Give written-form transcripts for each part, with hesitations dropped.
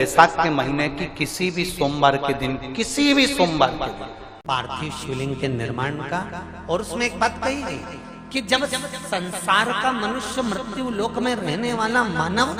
बैसाख के महीने की किसी भी सोमवार के दिन पार्थिव शिवलिंग के निर्माण का। और उसमें एक बात कही गई कि जब संसार का मनुष्य मृत्यु लोक में रहने वाला मानव,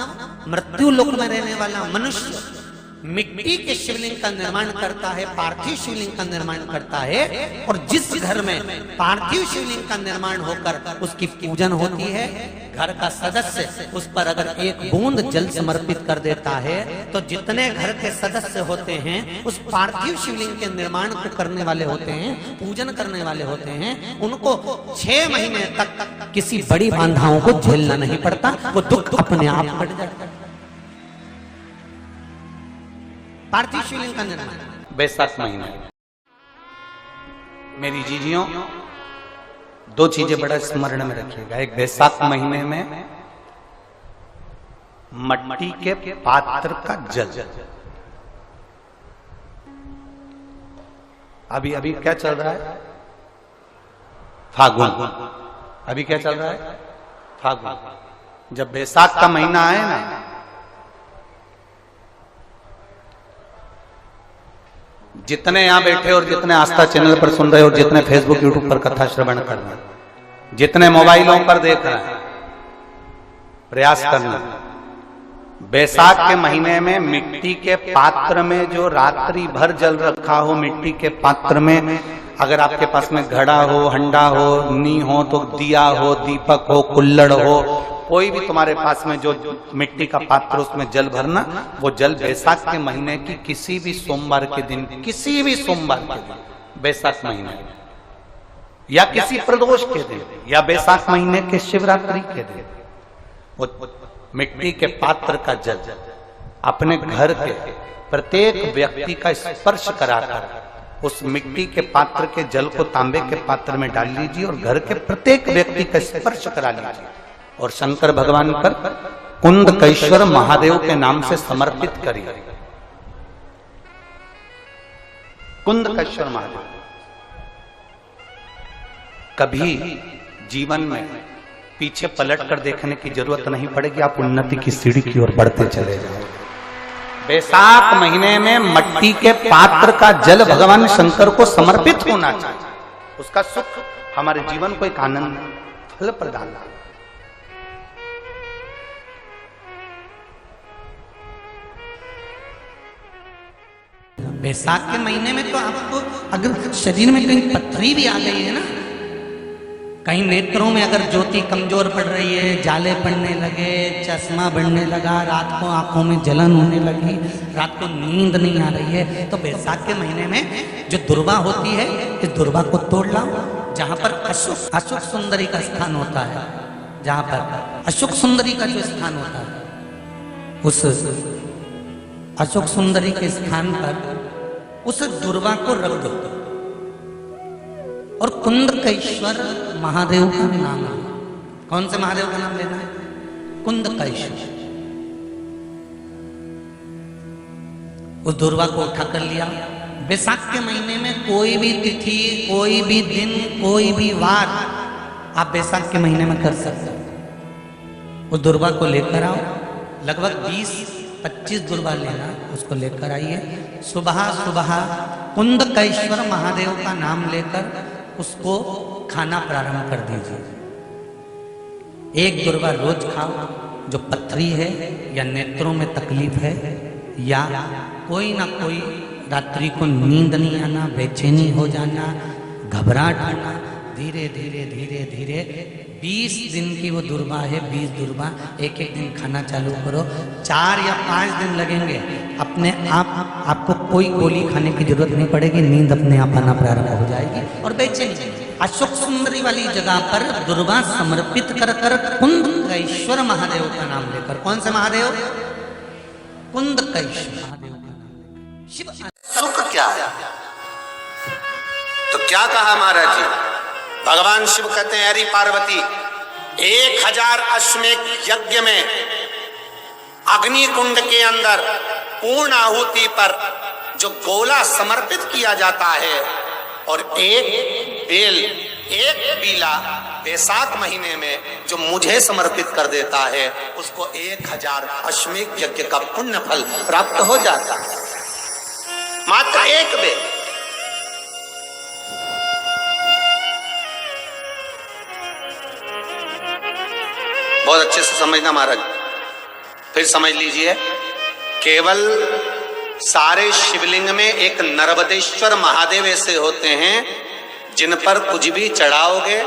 मृत्यु लोक में रहने वाला मनुष्य मिट्टी के शिवलिंग का निर्माण करता है, पार्थिव शिवलिंग का निर्माण करता है, और जिस घर में पार्थिव शिवलिंग का निर्माण होकर उसकी पूजन होती है, घर का सदस्य उस पर अगर एक बूंद जल समर्पित कर देता है तो जितने घर के सदस्य होते हैं उस पार्थिव शिवलिंग के निर्माण को करने वाले होते हैं, पूजन करने वाले होते हैं, उनको 6 महीने तक किसी बड़ी बाधाओं को झेलना नहीं पड़ता, वो दुख अपने आप कट जाता है। पार्थिव शिवलिंग का निर्माण बैसाख महीने। मेरी जीजियों, 2 चीजें बड़ा स्मरण में रखिएगा। एक, बैसाख महीने में मट्टी के पात्र का जल। अभी अभी क्या चल रहा है? फागुन। अभी क्या चल रहा है? फागुन। जब बैसाख का महीना आए ना, जितने यहां बैठे और जितने आस्था चैनल पर सुन रहे हो, जितने फेसबुक यूट्यूब पर कथा श्रवण कर रहे हैं, जितने मोबाइलों पर देख रहे हैं, प्रयास करना, बैसाख के महीने में मिट्टी के पात्र में जो रात्रि भर जल रखा हो, मिट्टी के पात्र में, अगर आपके पास में घड़ा हो, हंडा हो, नी हो, तो दिया हो, दीपक हो, कुल्लड़ हो, कोई भी तुम्हारे पास में जो मिट्टी का पात्र, उसमें जल भरना। वो जल बैसाख के महीने की किसी भी सोमवार के दिन, बैसाख महीने या किसी प्रदोष के दिन या बैसाख महीने के शिवरात्रि के दिन, वो मिट्टी के पात्र का जल अपने घर के प्रत्येक व्यक्ति का स्पर्श कराकर उस मिट्टी के पात्र के जल को तांबे के पात्र में डाल लीजिए और घर के प्रत्येक व्यक्ति का स्पर्श करा लीजिए और शंकर भगवान पर कुंदकेश्वर महादेव के नाम से समर्पित करिए। कुंदकेश्वर महादेव। कभी जीवन में पीछे पलट कर देखने की जरूरत नहीं पड़ेगी, आप उन्नति की सीढ़ी की ओर बढ़ते चले जाओगे। बैसाख महीने में मट्टी के पात्र का जल भगवान शंकर को समर्पित होना चाहिए। उसका सुख हमारे जीवन को एक आनंद, फल प्रदान। बैसाख के महीने में तो आपको अगर शरीर में कहीं पथरी भी आ गई है ना, कहीं नेत्रों में अगर ज्योति कमजोर पड़ रही है, जाले पड़ने लगे, चश्मा बढ़ने लगा, रात को आंखों में जलन होने लगी, रात को नींद नहीं आ रही है, तो बैसाख के महीने में जो दुर्वा होती है, इस दुर्वा को तोड़ लाओ। जहां पर अशुक सुंदरी का स्थान होता है, जहां पर अशुक सुंदरी का जो स्थान होता है, उस अशोक सुंदरी के स्थान पर उस दुर्वा को रख दो और कुंदकेश्वर महादेव का नाम है। कौन से महादेव का नाम लेना है? कुंदकेश्वर। उस दुर्वा को उठा कर लिया। बैसाख के महीने में कोई भी तिथि, कोई भी दिन, कोई भी वार आप बैसाख के महीने में कर सकते हो। उस दुर्वा को लेकर आओ, लगभग 20-25 दुर्वा लेना, उसको लेकर आइए। सुबह सुबह कुंदकेश्वर महादेव का नाम लेकर उसको खाना प्रारंभ कर दीजिए। एक दुर्वा रोज खाओ। जो पथरी है या नेत्रों में तकलीफ है या कोई ना कोई रात्रि को नींद नहीं आना, बेचैनी हो जाना, घबराहट होना, धीरे धीरे धीरे धीरे 20 दिन की वो दुर्वा है, 20 दुर्वा एक दिन खाना चालू करो। 4 या 5 दिन लगेंगे, अपने आप आपको कोई गोली खाने की जरूरत नहीं पड़ेगी, नींद अपने आप आना प्रारंभ हो जाएगी और बेचैनी। अशोक सुंदरी वाली जगह पर दुर्वा समर्पित कर कर कुंदकेश्वर महादेव का नाम लेकर, कौन से महादेव? कुंदकेश्वर महादेव का नाम। शिव सुख क्या है? तो क्या कहा महाराज जी? भगवान शिव कहते हैं, हरि पार्वती 1000 अश्वमेध यज्ञ में अग्नि कुंड के अंदर पूर्ण आहुति पर जो गोला समर्पित किया जाता है और एक बेल, एक बीला बैसाख महीने में जो मुझे समर्पित कर देता है उसको 1000 अश्वमेध यज्ञ का पुण्य फल प्राप्त हो जाता है। मात्र एक बेल। बहुत अच्छे से समझना महाराज, फिर समझ लीजिए। केवल सारे शिवलिंग में एक नर्मदेश्वर महादेव ऐसे होते हैं जिन पर कुछ भी चढ़ाओगे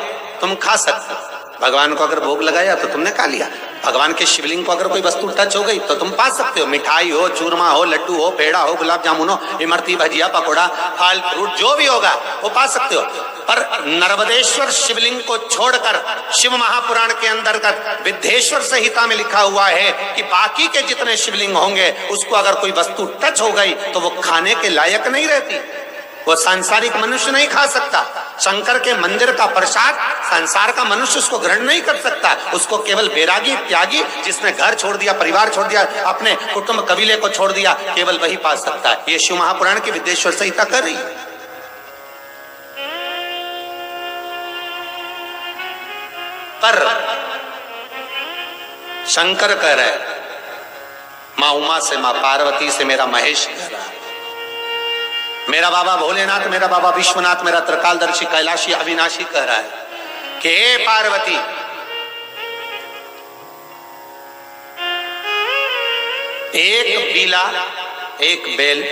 तुम खा सकते हो। भगवान को अगर भोग लगाया तो तुमने खा लिया। भगवान के शिवलिंग को अगर कोई वस्तु टच हो गई तो तुम पा सकते हो। मिठाई हो, चूरमा हो, लड्डू हो, पेड़ा हो, गुलाब जामुन हो, इमरती, भजिया, पकौड़ा, फल फ्रूट जो भी होगा वो पा सकते हो। पर नर्मदेश्वर शिवलिंग को छोड़कर शिव महापुराण के अंतर्गत विद्धेश्वर संहिता में लिखा हुआ है कि बाकी के जितने शिवलिंग होंगे उसको अगर कोई वस्तु टच हो गई तो वो खाने के लायक नहीं रहती, वो सांसारिक मनुष्य नहीं खा सकता। शंकर के मंदिर का प्रसाद संसार का मनुष्य उसको ग्रहण नहीं कर सकता। उसको केवल बैरागी, त्यागी, जिसने घर छोड़ दिया, परिवार छोड़ दिया, अपने कुटुंब कबीले को छोड़ दिया, केवल वही पा सकता है। ये शिव महापुराण की विद्धेश्वर संहिता कर रही है। पर शंकर कह रहे, मां उमा से, मां पार्वती से, मेरा महेश कह रहा है, मेरा बाबा भोलेनाथ, मेरा बाबा विश्वनाथ, मेरा त्रिकालदर्शी कैलाशी अविनाशी कह रहा है कि हे पार्वती, एक बीला, एक बेल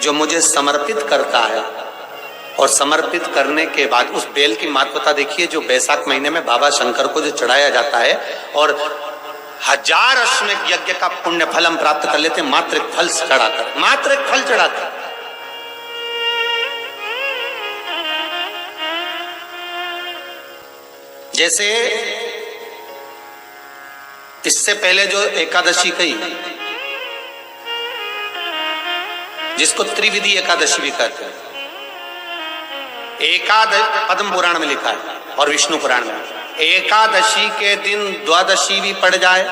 जो मुझे समर्पित करता है और समर्पित करने के बाद उस बेल की महत्वता देखिए, जो बैसाख महीने में बाबा शंकर को जो चढ़ाया जाता है और 1000 अश्वमेध यज्ञ का पुण्य फल हम प्राप्त कर लेते हैं मात्र एक फल चढ़ाकर, मात्र एक फल चढ़ाकर। जैसे इससे पहले जो एकादशी कही, जिसको त्रिविधि एकादशी भी कहते हैं, एकादश पद्म पुराण में लिखा है और विष्णु पुराण में, एकादशी के दिन द्वादशी भी पड़ जाए,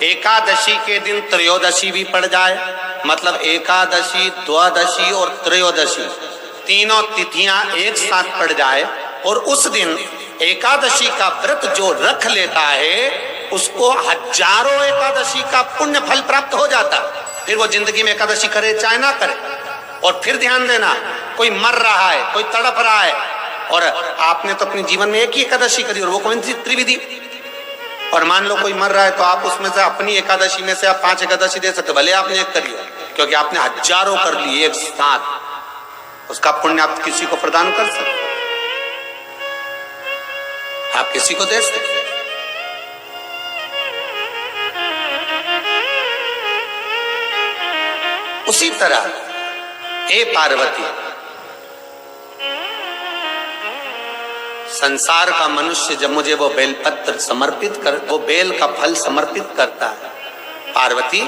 एकादशी के दिन त्रयोदशी भी पड़ जाए, मतलब एकादशी, द्वादशी और त्रयोदशी तीनों तिथियां एक साथ पड़ जाए और उस दिन एकादशी का व्रत जो रख लेता है उसको 1000 एकादशी का पुण्य फल प्राप्त हो जाता। फिर वो जिंदगी में एकादशी करे चाहे ना करे। और फिर ध्यान देना, कोई मर रहा है, कोई तड़प रहा है और आपने तो अपने जीवन में एक ही एकादशी करी और वो कौन सी? त्रिविधि। और मान लो कोई मर रहा है तो आप उसमें से अपनी एकादशी में से आप 5 एकादशी दे सकते, भले आपने एक करी, क्योंकि आपने 1000 कर लिए एक साथ, उसका पुण्य आप किसी को प्रदान कर सकते, आप किसी को दे सकते। उसी तरह हे पार्वती, संसार का मनुष्य जब मुझे वो बेलपत्र समर्पित कर, वो बेल का फल समर्पित करता है, पार्वती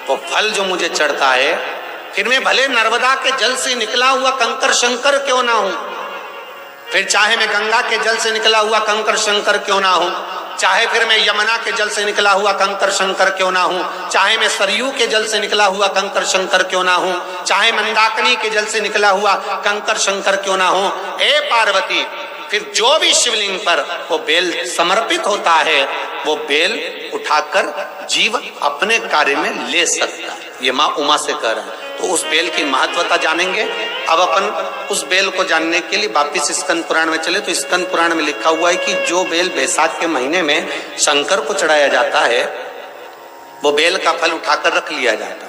वो फल जो मुझे चढ़ता है, फिर मैं भले नर्मदा के जल से निकला हुआ कंकर शंकर क्यों ना हूं, फिर चाहे मैं गंगा के जल से निकला हुआ कंकर शंकर क्यों ना हूं, चाहे फिर मैं यमुना के जल से निकला हुआ कंकर शंकर क्यों ना हूं, चाहे मैं सरयू के जल से निकला हुआ कंकर शंकर क्यों ना हूं, चाहे मंदाकिनी के जल से निकला हुआ कंकर शंकर क्यों ना हूं, ए पार्वती फिर जो भी शिवलिंग पर वो बेल समर्पित होता है वो बेल उठाकर जीव अपने कार्य में ले सकता है। ये माँ उमा से कह रहा है। तो उस बेल की महत्वता जानेंगे। अब अपन उस बेल को जानने के लिए वापिस स्कंद पुराण में चले तो स्कंद पुराण में लिखा हुआ है कि जो बेल बैसाख के महीने में शंकर को चढ़ाया जाता है वो बेल का फल उठाकर रख लिया जाता है।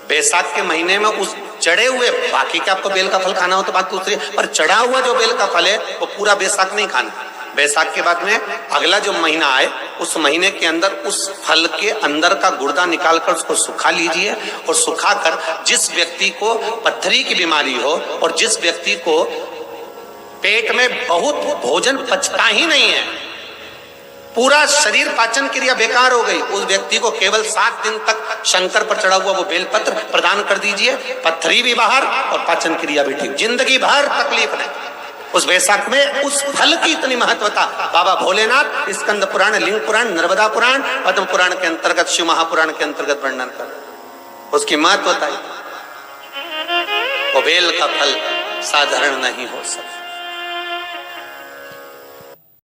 बैसाख के महीने में उस चढ़े हुए, बाकी के आपको बेल का फल खाना हो तो बात दूसरी, पर चढ़ा हुआ जो बेल का फल है वो पूरा बैसाख नहीं खाना। बैसाख के बाद में अगला जो महीना आए उस महीने के अंदर उस फल के अंदर का गुर्दा निकालकर उसको सुखा लीजिए और सुखाकर जिस व्यक्ति को पत्थरी की बीमारी हो और जिस व्यक्ति को पेट में बहुत भोजन पचता ही नहीं है, पूरा शरीर पाचन क्रिया बेकार हो गई, उस व्यक्ति को केवल 7 दिन तक शंकर पर चढ़ा हुआ वो बेलपत्र प्रदान कर दीजिए। पत्थरी भी बाहर और पाचन क्रिया भी ठीक, जिंदगी भर तकलीफ नहीं। उस बैसाख में उस फल की इतनी महत्वता बाबा भोलेनाथ स्कंद पुराण, लिंग पुराण, नर्मदा पुराण, पद्म पुराण के अंतर्गत, शिव महापुराण के अंतर्गत वर्णन कर, उसकी महत्वता वो बेल का फल साधारण नहीं हो सकता।